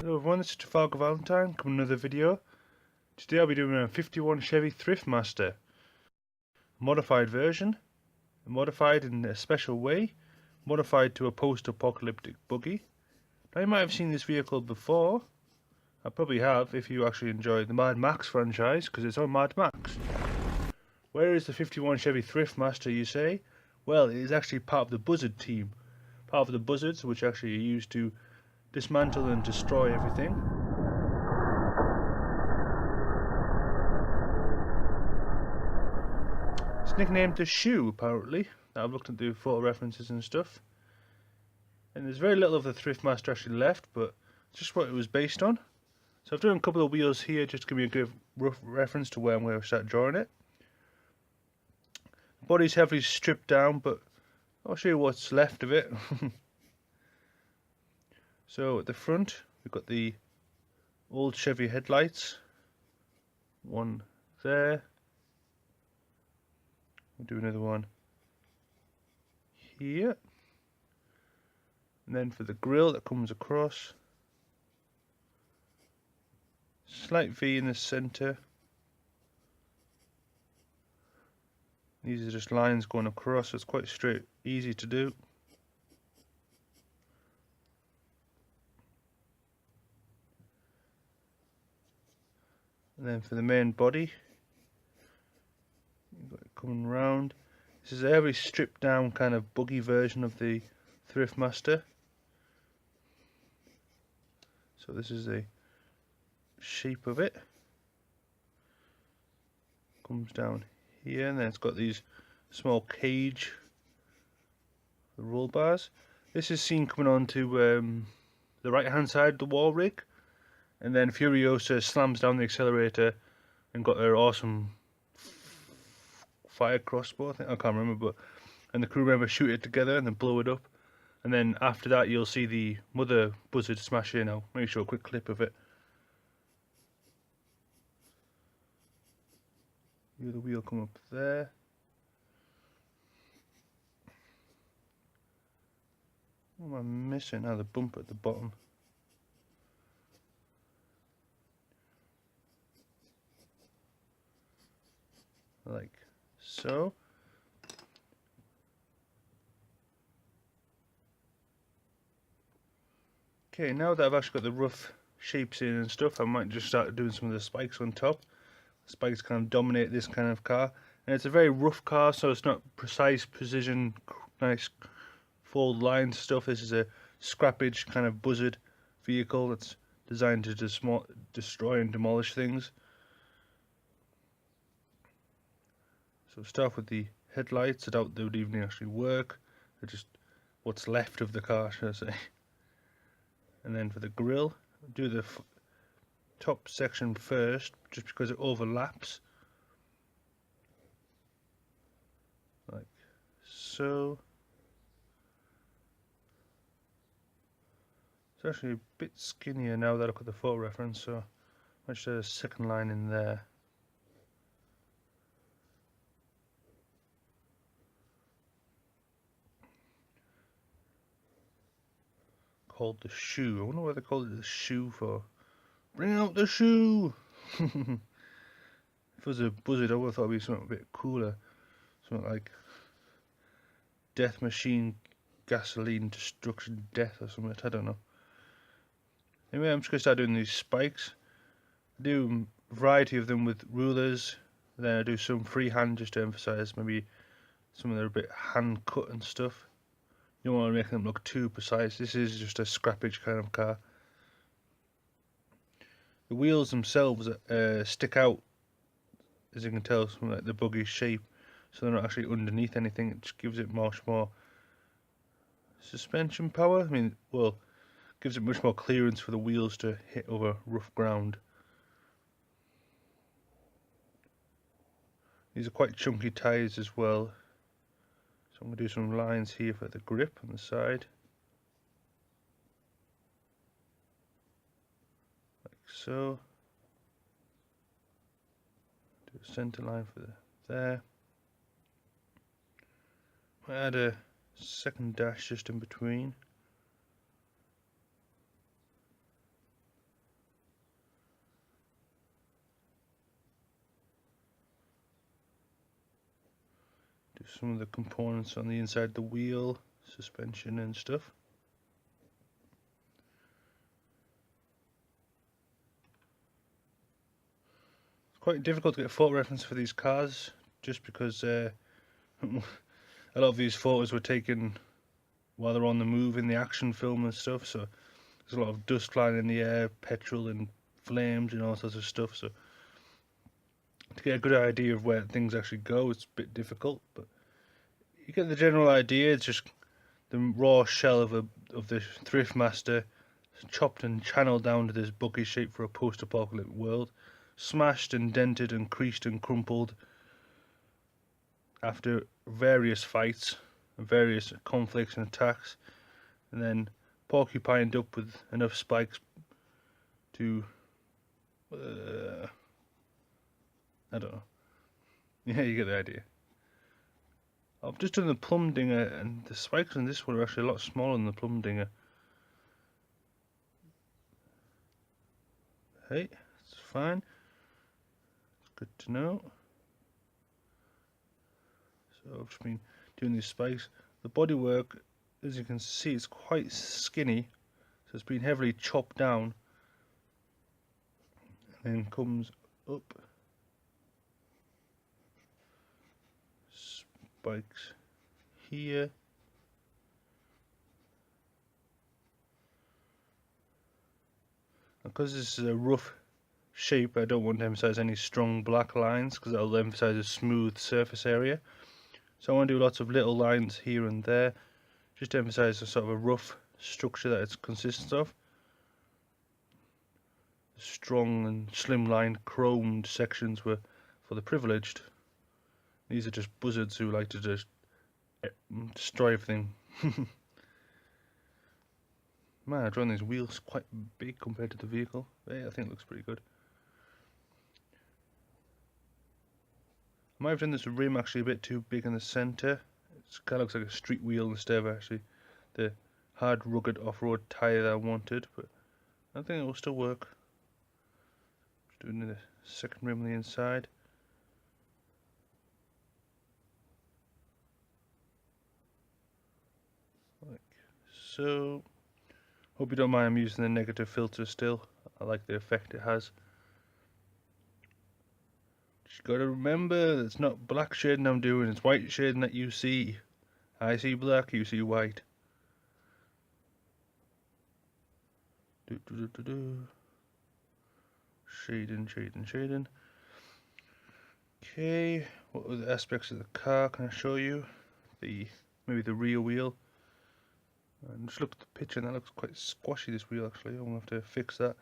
Hello everyone, this is Travalgar Valentine, coming with another video. Today I'll be doing a 51 Chevy Thriftmaster modified version, modified in a special way, modified to a post-apocalyptic buggy. Now you might have seen this vehicle before. I probably have if you actually enjoy the Mad Max franchise, because it's on Mad Max. Where is the 51 Chevy Thriftmaster, you say? Well, it is actually part of the Buzzard team. Part of the Buzzards, which actually are used to dismantle and destroy everything. It's nicknamed the Shoe, apparently. I've looked at the photo references and stuff. And there's very little of the Thriftmaster actually left, but it's just what it was based on. So I've done a couple of wheels here just to give me a good rough reference to where I'm going to start drawing it. The body's heavily stripped down, but I'll show you what's left of it. So at the front, we've got the old Chevy headlights. One there. We'll do another one here. And then for the grille that comes across, slight V in the center. These are just lines going across, so it's quite straight, easy to do. And then for the main body, you've got it coming round. This is a very stripped down kind of buggy version of the Thriftmaster. So this is the shape of it. Comes down here, and then it's got these small cage, the roll bars. This is seen coming onto the right hand side of the wall rig, and then Furiosa slams down the accelerator and got her awesome fire crossbow, I can't remember, but and the crew members shoot it together and then blow it up. And then after that you'll see the mother Buzzard smash in. I'll make sure a quick clip of it. The other wheel come up there. What am I missing? The bump at the bottom. Like so. Okay, now that I've actually got the rough shapes in and stuff, I might just start doing some of the spikes on top. The spikes kind of dominate this kind of car, and it's a very rough car, so it's not precise, precision, nice fold line stuff. This is a scrappage kind of Buzzard vehicle that's designed to destroy and demolish things. So start with the headlights. I doubt they would even actually work. They're just what's left of the car, should I say. And then for the grille, do the top section first, just because it overlaps. Like so. It's actually a bit skinnier now that I've got the photo reference, so I'll just add a second line in there. Called the Shoe. I wonder why they called it the Shoe for. Bring out the shoe! If it was a Buzzard, I would have thought it would be something a bit cooler. Something like Death Machine, Gasoline, Destruction, Death or something. I don't know. Anyway, I'm just going to start doing these spikes. I do a variety of them with rulers. Then I do some freehand just to emphasize maybe some of them are a bit hand cut and stuff. You don't want to make them look too precise. This is just a scrappage kind of car. The wheels themselves stick out, as you can tell, from like the buggy shape, so they're not actually underneath anything. It just gives it much more suspension power. I mean, well, gives it much more clearance for the wheels to hit over rough ground. These are quite chunky tyres as well. So I'm going to do some lines here for the grip on the side. Like so. Do a centre line for there. I add a second dash just in between. some of the components on the inside of the wheel, suspension and stuff. It's quite difficult to get photo reference for these cars, just because a lot of these photos were taken while they're on the move in the action film and stuff, so there's a lot of dust flying in the air, petrol and flames and all sorts of stuff, so to get a good idea of where things actually go, it's a bit difficult, but you get the general idea. It's just the raw shell of the Thriftmaster, chopped and channeled down to this buggy shape for a post-apocalyptic world, smashed and dented and creased and crumpled after various fights, various conflicts and attacks, and then porcupined up with enough spikes to I don't know. Yeah, you get the idea. I've just done the plum dinger, and the spikes on this one are actually a lot smaller than the plum dinger. Hey, it's fine. It's good to know. So I've just been doing these spikes. The bodywork, as you can see, it's quite skinny, so it's been heavily chopped down, and then comes up. Spikes here. Because this is a rough shape, I don't want to emphasize any strong black lines, because that'll emphasize a smooth surface area. So I want to do lots of little lines here and there, just to emphasize a sort of a rough structure that it consists of. Strong and slimline chromed sections were for the privileged. These are just buzzards who like to just destroy everything. Man, I drawn these wheels quite big compared to the vehicle. Yeah, I think it looks pretty good. I might have done this rim actually a bit too big in the centre. It kind of looks like a street wheel instead of actually the hard, rugged off-road tyre that I wanted, but I think it will still work. Just doing the second rim on the inside. Like so. Hope you don't mind I'm using the negative filter still. I like the effect it has. Just gotta remember, it's not black shading I'm doing, it's white shading that you see. I see black, you see white. Shading, shading, shading. Okay, what other aspects of the car can I show you? Maybe the rear wheel. And just look at the picture, and that looks quite squashy, this wheel actually. I'm going to have to fix that.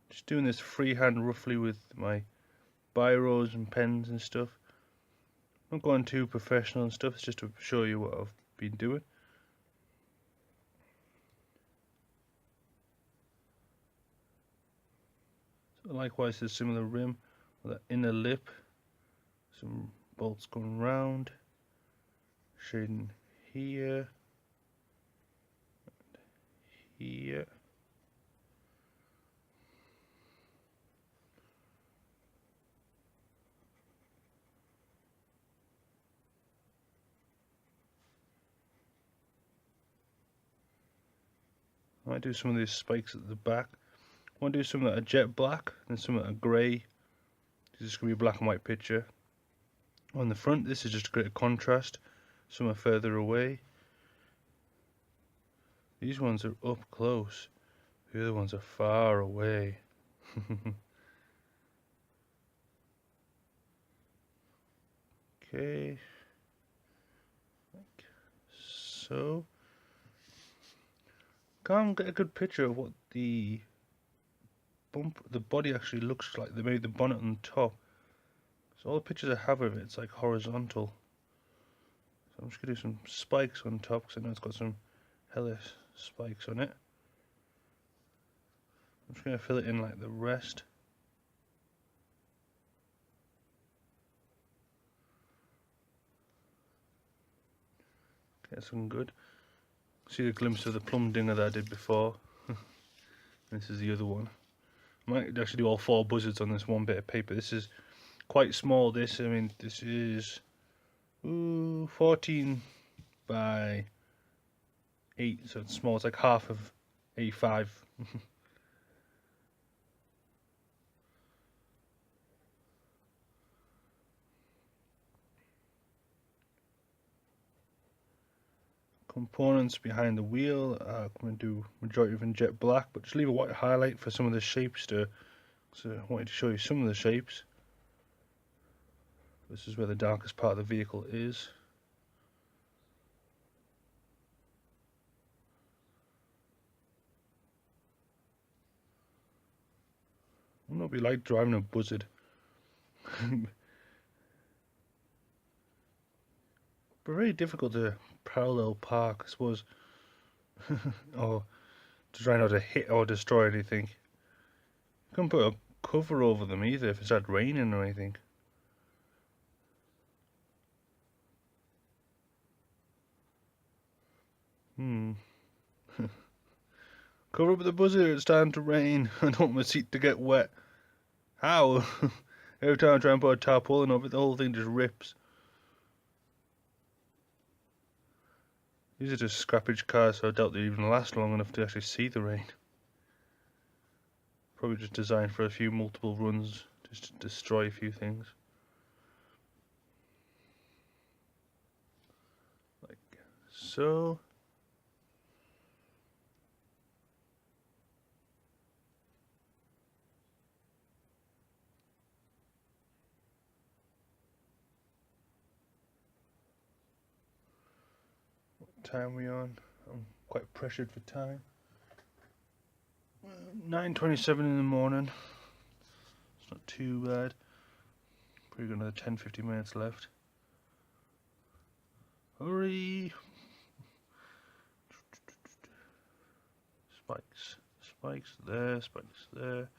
Just doing this freehand roughly with my biros and pens and stuff. I'm not going too professional and stuff, it's just to show you what I've been doing. So likewise, there's similar rim with that inner lip. Some bolts going round. Shading here. Here. I might do some of these spikes at the back. I want to do some that are jet black and some that are grey. This is going to be a black and white picture. On the front, this is just a great contrast. Some are further away. These ones are up close. The other ones are far away. Okay. Like so. Can't get a good picture of what the body actually looks like. They made the bonnet on top. So all the pictures I have of it, it's like horizontal. So I'm just gonna do some spikes on top because I know it's got some hella spikes on it. I'm just gonna fill it in like the rest. Okay, that's looking good. See a glimpse of the plum dinger that I did before. This is the other one. I might actually do all 4 buzzards on this one bit of paper. This is quite small, this. I mean, this is Ooh, 14 by 8, so it's small. It's like half of A5. Components behind the wheel. I'm going to do majority of in jet black, but just leave a white highlight for some of the shapes so I wanted to show you some of the shapes. This is where the darkest part of the vehicle is. I don't know if you like driving a Buzzard. But very difficult to parallel park, I suppose. Or to try not to hit or destroy anything. You can't put a cover over them either if it starts raining or anything. Cover up the Buzzard, it's starting to rain. I don't want my seat to get wet. How? Every time I try and put a tarpaulin over it, the whole thing just rips. These are just scrappage cars, so I doubt they even last long enough to actually see the rain. Probably just designed for a few multiple runs, just to destroy a few things. Like so. What time are we on? I'm quite pressured for time. 9:27 in the morning. It's not too bad. Probably got another 10-15 minutes left. Hurry! Spikes. Spikes there, spikes there.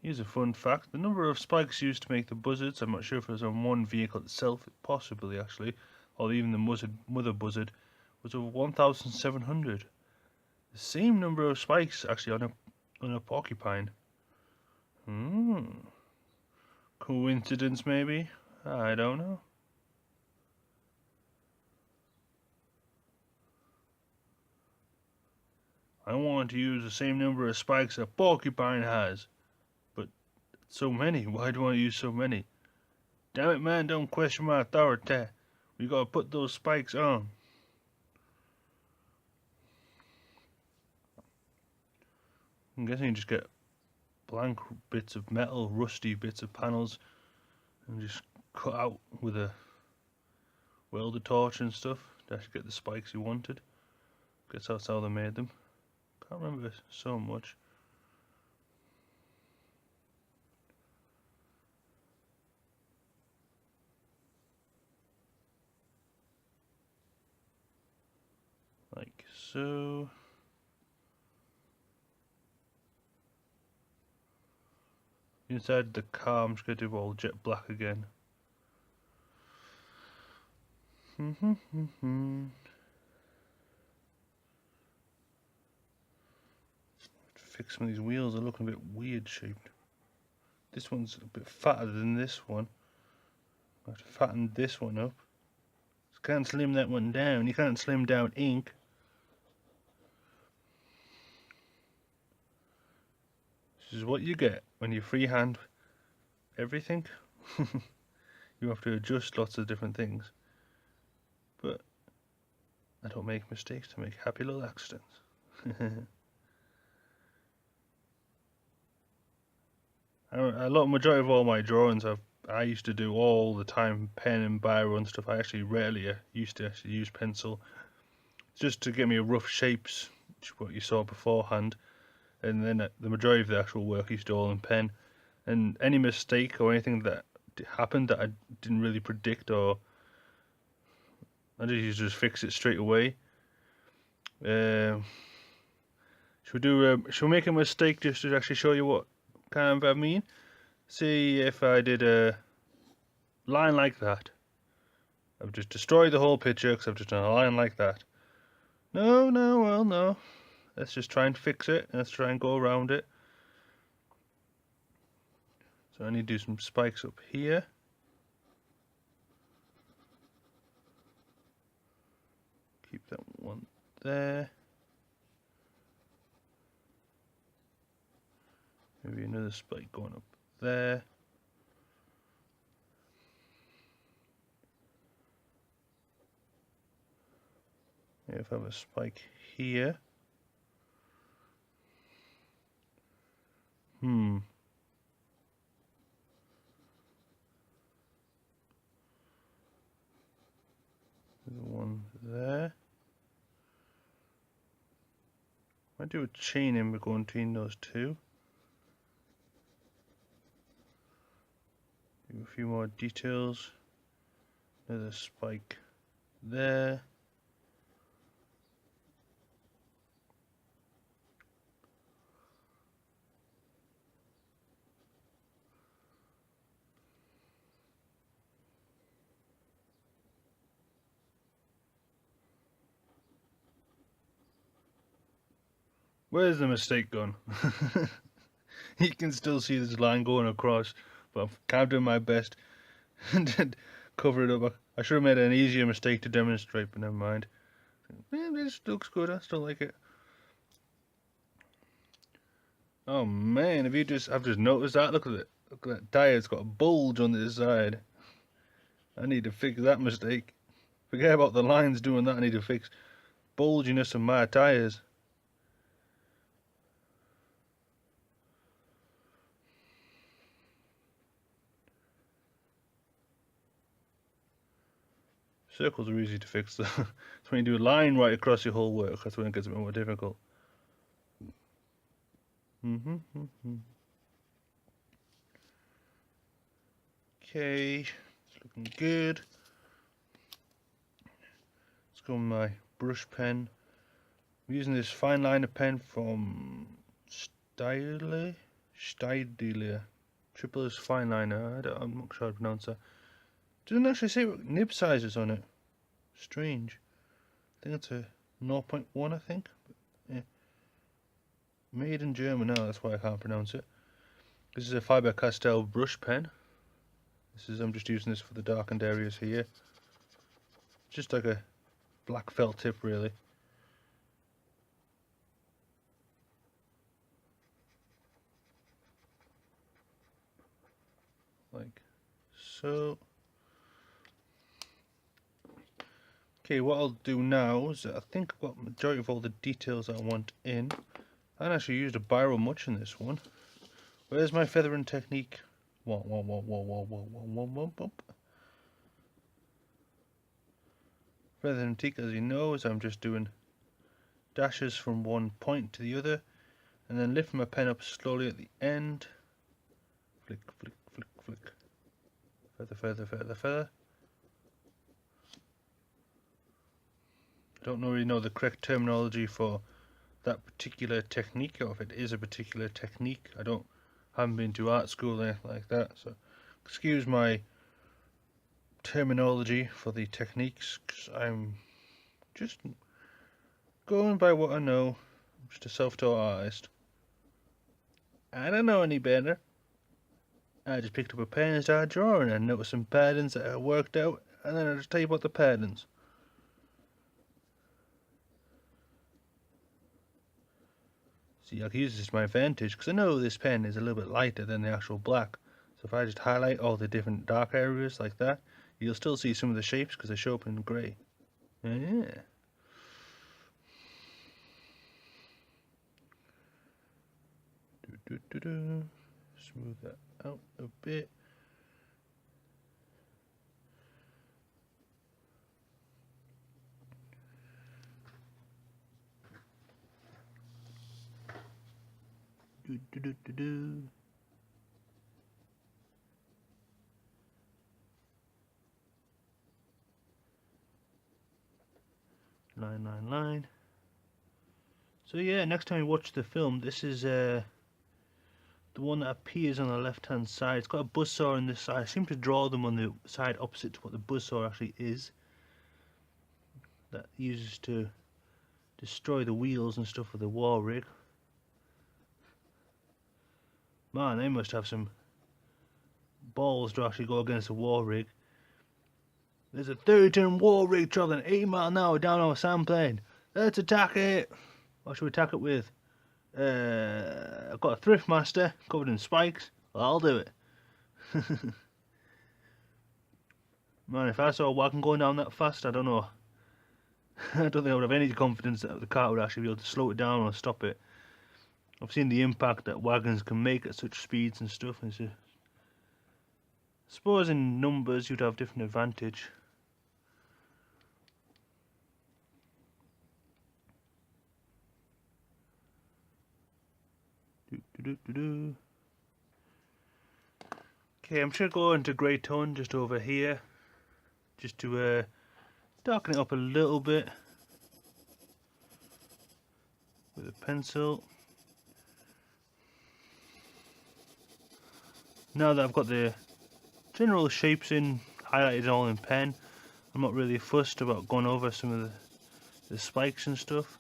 Here's a fun fact. The number of spikes used to make the Buzzards, I'm not sure if it was on one vehicle itself, possibly actually, or even the mother Buzzard, was over 1,700. The same number of spikes actually on a porcupine. Coincidence maybe? I don't know. I want to use the same number of spikes a porcupine has. But so many, why do I use so many? Damn it, man, don't question my authority. We gotta put those spikes on. I'm guessing you just get blank bits of metal, rusty bits of panels, and just cut out with a welder torch and stuff to actually get the spikes you wanted. Guess that's how they made them. Can't remember so much. Like so. Inside the car, I'm just going to do all jet black again. Fix some of these wheels, are looking a bit weird shaped. This one's a bit fatter than this one. I have to fatten this one up. You can't slim that one down. You can't slim down ink. This is what you get when you freehand everything. You have to adjust lots of different things. But I don't make mistakes, I make happy little accidents. Majority of all my drawings I used to do all the time, pen and biro and stuff. I actually rarely used to actually use pencil, just to get me rough shapes, which is what you saw beforehand. And then the majority of the actual work I used to do all in pen. And any mistake or anything that happened that I didn't really predict, or I just used to fix it straight away. Should we make a mistake just to actually show you what kind of I mean? See if I did a line like that. I've just destroyed the whole picture because I've just done a line like that. No, well, no. Let's just try and fix it. Let's try and go around it. So I need to do some spikes up here. Keep that one there. Maybe another spike going up there. Maybe if I have a spike here. There's one there. I do a chain in between those two. Do a few more details. Another spike there. Where's the mistake gone? You can still see this line going across, but I'm kind of doing my best to cover it up. I should have made an easier mistake to demonstrate, but never mind. This looks good, I still like it. Oh man, I've just noticed that. Look at it. Look at that tire, it's got a bulge on this side. I need to fix that mistake. Forget about the lines doing that, I need to fix bulginess of my tires. Circles are easy to fix though. So when you do a line right across your whole work, that's when it gets a bit more difficult. Okay, it's looking good. Let's go with my brush pen. I'm using this fine liner pen from Steyler. Triple S fine liner. I'm not sure how to pronounce that. Doesn't actually say what nib size is on it. Strange. I think it's a 0.1, I think. But, yeah. Made in German now, that's why I can't pronounce it. This is a Faber-Castell brush pen. I'm just using this for the darkened areas here. Just like a black felt tip, really. Like so. Okay, what I'll do now is I think I've got the majority of all the details I want in. I haven't actually used a biro much in this one. Where's my feathering technique? Feathering technique, as you know, is I'm just doing dashes from one point to the other, and then lift my pen up slowly at the end. Flick, flick, flick, flick. Feather, feather, feather, feather. I don't really know the correct terminology for that particular technique, or if it is a particular technique. Haven't been to art school or anything like that, so excuse my terminology for the techniques, because I'm just going by what I know. I'm just a self-taught artist. I don't know any better. I just picked up a pen and started drawing and noticed some patterns that I worked out, and then I just tell you about the patterns. See, I can use this to my advantage because I know this pen is a little bit lighter than the actual black. So if I just highlight all the different dark areas like that, you'll still see some of the shapes because they show up in grey. Yeah. Smooth that out a bit. Line. So yeah, next time you watch the film, this is the one that appears on the left hand side. It's got a buzzsaw on this side. I seem to draw them on the side opposite to what the buzzsaw actually is. That uses to destroy the wheels and stuff of the war rig. Man, they must have some balls to actually go against a war rig. There's a 30-ton war rig travelling 80 miles an hour down our sandplane. Let's attack it. What should we attack it with? I've got a Thriftmaster covered in spikes. Well, I'll do it. Man, if I saw a wagon going down that fast, I don't know. I don't think I would have any confidence that the car would actually be able to slow it down or stop it. I've seen the impact that wagons can make at such speeds and stuff. And I suppose in numbers you'd have different advantage. Okay, I'm sure go into grey tone just over here, just to darken it up a little bit with a pencil. Now that I've got the general shapes in, highlighted all in pen, I'm not really fussed about going over some of the spikes and stuff.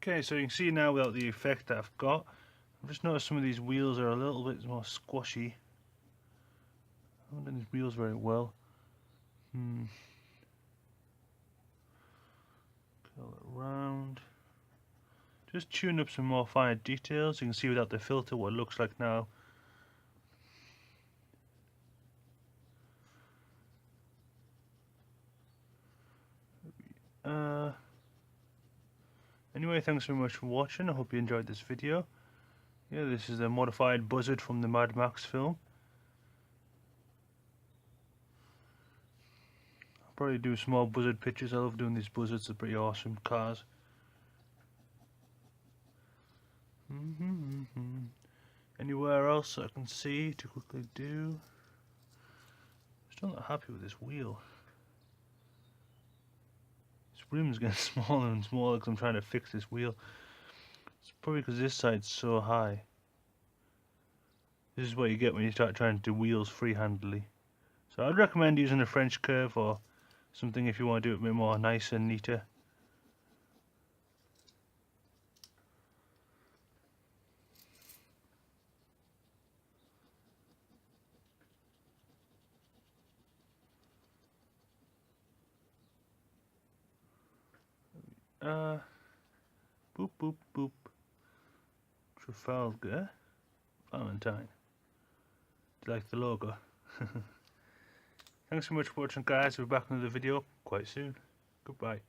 Okay, so you can see now without the effect that I've got, I've just noticed some of these wheels are a little bit more squashy. I haven't done these wheels very well. Curl it round. Just tune up some more finer details. You can see without the filter what it looks like now. Anyway, thanks very much for watching. I hope you enjoyed this video. Yeah, this is a modified Buzzard from the Mad Max film. I'll probably do some more Buzzard pictures. I love doing these Buzzards, they're pretty awesome cars. Anywhere else I can see to quickly do? Still not happy with this wheel. This rim's getting smaller and smaller because I'm trying to fix this wheel. It's probably because this side's so high. This is what you get when you start trying to do wheels freehandedly. So I'd recommend using a French curve or something if you want to do it a bit more nicer and neater. Boop boop boop. Travalgar, Vallertine. Do you like the logo? Thanks so much for watching, guys. We'll be back in another video quite soon. Goodbye.